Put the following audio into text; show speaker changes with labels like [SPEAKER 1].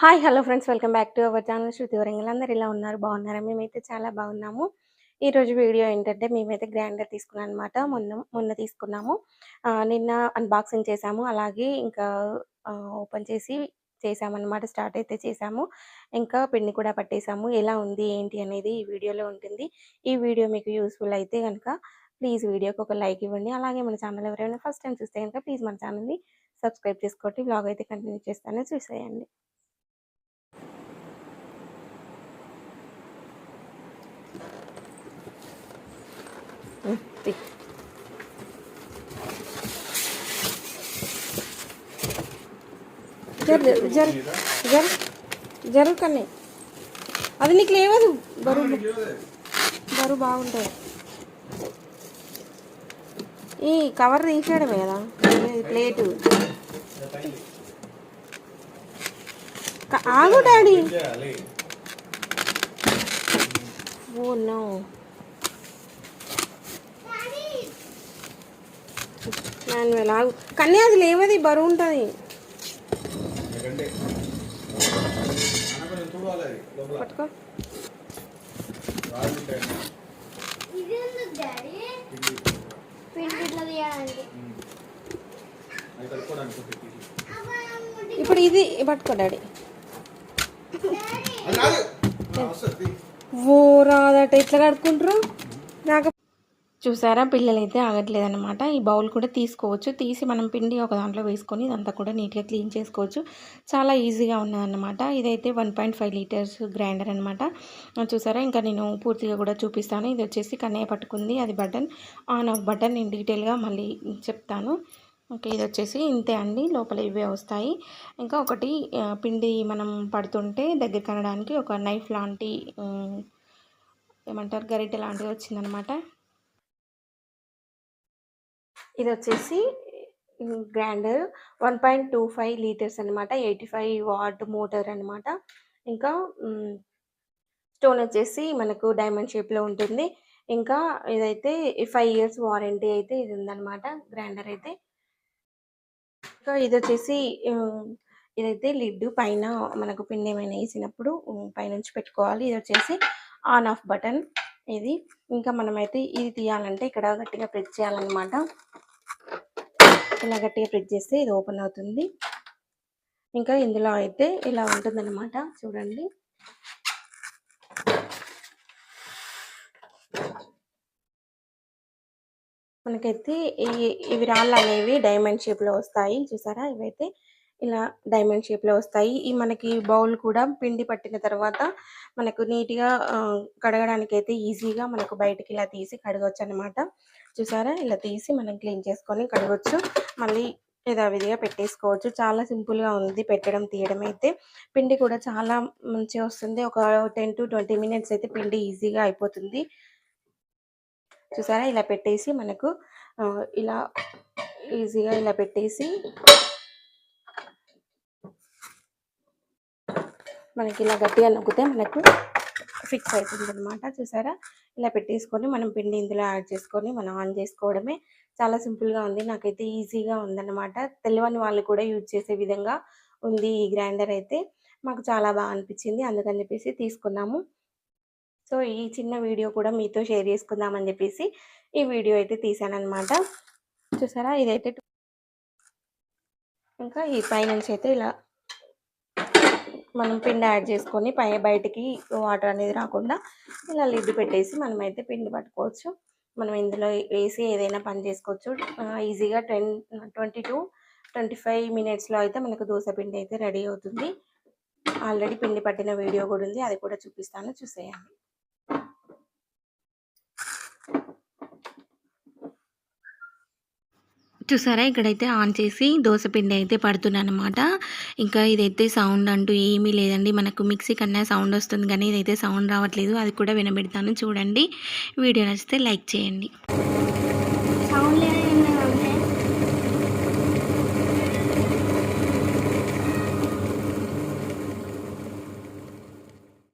[SPEAKER 1] Hi! Hello friends. Welcome back to our channel Shruti Warangal. అందరూ ఎలా ఉన్నారు? బాగున్నారా? మేమైతే చాలా బాగున్నాము. ఈరోజు వీడియో ఏంటంటే మేమైతే గ్రైండర్ తీసుకున్నామనమాట. మొన్న తీసుకున్నాము. నిన్న అన్బాక్సింగ్ చేశాము. అలాగే ఇంకా ఓపెన్ చేసి చేశామనమాట. స్టార్ట్ అయితే చేశాము. ఇంకా పిండి కూడా పట్టేసాము. ఎలా ఉంది ఏంటి అనేది ఈ వీడియోలో ఉంటుంది. ఈ వీడియో మీకు యూజ్‌ఫుల్ అయితే గనక ప్లీజ్ వీడియోకి ఒక లైక్ ఇవ్వండి. అలాగే మన ఛానల్ ఎవరైనా ఫస్ట్ టైమ్ చూస్తే గనక ప్లీజ్ మన ఛానల్‌ని సబ్స్క్రైబ్ చేసుకోండి. వ్లాగ్ అయితే కంటిన్యూ చేస్తాను, చూసేయండి. జరుగు కానీ అది నీకు లేవదు. బరువు బాగుంటుంది. ఈ కవర్ తీసేయడమే కదా ప్లేటు. ఆగు డాడీ. Oh no. మాన్యువల్ ఆగు కానీ అది లేవది, బరువు ఉంటుంది. పట్టుకో. ఇప్పుడు ఇది పట్టుకో డాడీ. ఓ రాదట. ఎట్లా కడుక్కుంటారు? నాకు చూసారా, పిల్లలైతే ఆగట్లేదన్నమాట. ఈ బౌల్ కూడా తీసుకోవచ్చు. తీసి మనం పిండి ఒక దాంట్లో వేసుకొని ఇదంతా కూడా నీట్గా క్లీన్ చేసుకోవచ్చు. చాలా ఈజీగా ఉన్నదన్నమాట. ఇదైతే 1.5 లీటర్స్ గ్రైండర్ అనమాట. చూసారా, ఇంకా నేను పూర్తిగా కూడా చూపిస్తాను. ఇది వచ్చేసి కన్నయ్య పట్టుకుంది. అది బటన్, ఆన్ ఆఫ్ బటన్ నేను డీటెయిల్గా మళ్ళీ చెప్తాను. ఓకే, ఇది వచ్చేసి ఇంతే అండి. లోపల ఇవే వస్తాయి. ఇంకా ఒకటి పిండి మనం పడుతుంటే దగ్గర కనడానికి ఒక నైఫ్ లాంటి ఏమంటారు, గరిటె లాంటిది వచ్చిందనమాట. ఇది వచ్చేసి గ్రైండర్ 1.25 లీటర్స్ అనమాట. 85 వాట్ మోటార్ అనమాట. ఇంకా స్టోన్ వచ్చేసి మనకు డైమండ్ షేప్లో ఉంటుంది. ఇంకా ఇదైతే 5 ఇయర్స్ వారంటీ అయితే ఇది ఉందన్నమాట గ్రైండర్ అయితే. ఇంకా ఇది వచ్చేసి ఇదైతే లిడ్ పైన మనకు పిండి ఏమైనా వేసినప్పుడు పైనుంచి పెట్టుకోవాలి. ఇది వచ్చేసి ఆన్ ఆఫ్ బటన్ ఇది. ఇంకా మనమైతే ఇది తీయాలంటే ఇక్కడ గట్టిగా ప్రెస్ చేయాలన్నమాట. ఇలా గట్టిగా ప్రెస్ చేస్తే ఇది ఓపెన్ అవుతుంది. ఇంకా ఇందులో అయితే ఇలా ఉంటుందన్నమాట. చూడండి, మనకైతే ఇవి రాళ్ళు అనేవి డైమండ్ షేప్లో వస్తాయి. చూసారా, ఇవైతే ఇలా డైమండ్ షేప్లో వస్తాయి. ఈ మనకి బౌల్ కూడా పిండి పట్టిన తర్వాత మనకు నీట్గా కడగడానికి అయితే ఈజీగా మనకు బయటికి ఇలా తీసి కడగవచ్చు అనమాట. చూసారా, ఇలా తీసి మనం క్లీన్ చేసుకొని కడగవచ్చు. మళ్ళీ యథావిధిగా పెట్టేసుకోవచ్చు. చాలా సింపుల్గా ఉంది పెట్టడం తీయడం అయితే. పిండి కూడా చాలా మంచిగా వస్తుంది. ఒక 10 to 20 మినిట్స్ అయితే పిండి ఈజీగా అయిపోతుంది. చూసారా, ఇలా పెట్టేసి మనకు ఇలా ఈజీగా ఇలా పెట్టేసి మనకి ఇలా గట్టిగా నొక్కితే మనకు ఫిక్స్ అవుతుంది అనమాట. చూసారా, ఇలా పెట్టేసుకొని మనం పిండి ఇందులో యాడ్ చేసుకొని మనం ఆన్ చేసుకోవడమే. చాలా సింపుల్గా ఉంది. నాకైతే ఈజీగా ఉందన్నమాట. తెలియని వాళ్ళు కూడా యూజ్ చేసే విధంగా ఉంది ఈ గ్రైండర్ అయితే. మాకు చాలా బాగా అనిపించింది, అందుకని చెప్పేసి తీసుకున్నాము. సో ఈ చిన్న వీడియో కూడా మీతో షేర్ చేసుకుందామని చెప్పేసి ఈ వీడియో అయితే తీసానమాట. చూసారా, ఇదైతే ఇంకా ఈ పైనుంచి అయితే ఇలా మనం పిండి యాడ్ చేసుకొని బయటికి వాటర్ అనేది రాకుండా ఇలా లిడ్ పెట్టేసి మనమైతే పిండి పట్టుకోవచ్చు. మనం ఇందులో వేసి ఏదైనా పని చేసుకోవచ్చు. ఈజీగా 20 to 25 మినిట్స్లో అయితే మనకు దోశ పిండి అయితే రెడీ అవుతుంది. ఆల్రెడీ పిండి పట్టిన వీడియో కూడా ఉంది, అది కూడా చూపిస్తాను, చూసేయండి. చూసారా, ఇక్కడైతే ఆన్ చేసి దోసపిండి అయితే పడుతున్నాను అనమాట. ఇంకా ఇదైతే సౌండ్ అంటూ ఏమీ లేదండి. మనకు మిక్సీ కన్నా సౌండ్ వస్తుంది కానీ ఇదైతే సౌండ్ రావట్లేదు. అది కూడా వినబెడతాను చూడండి. వీడియో నచ్చితే లైక్ చేయండి.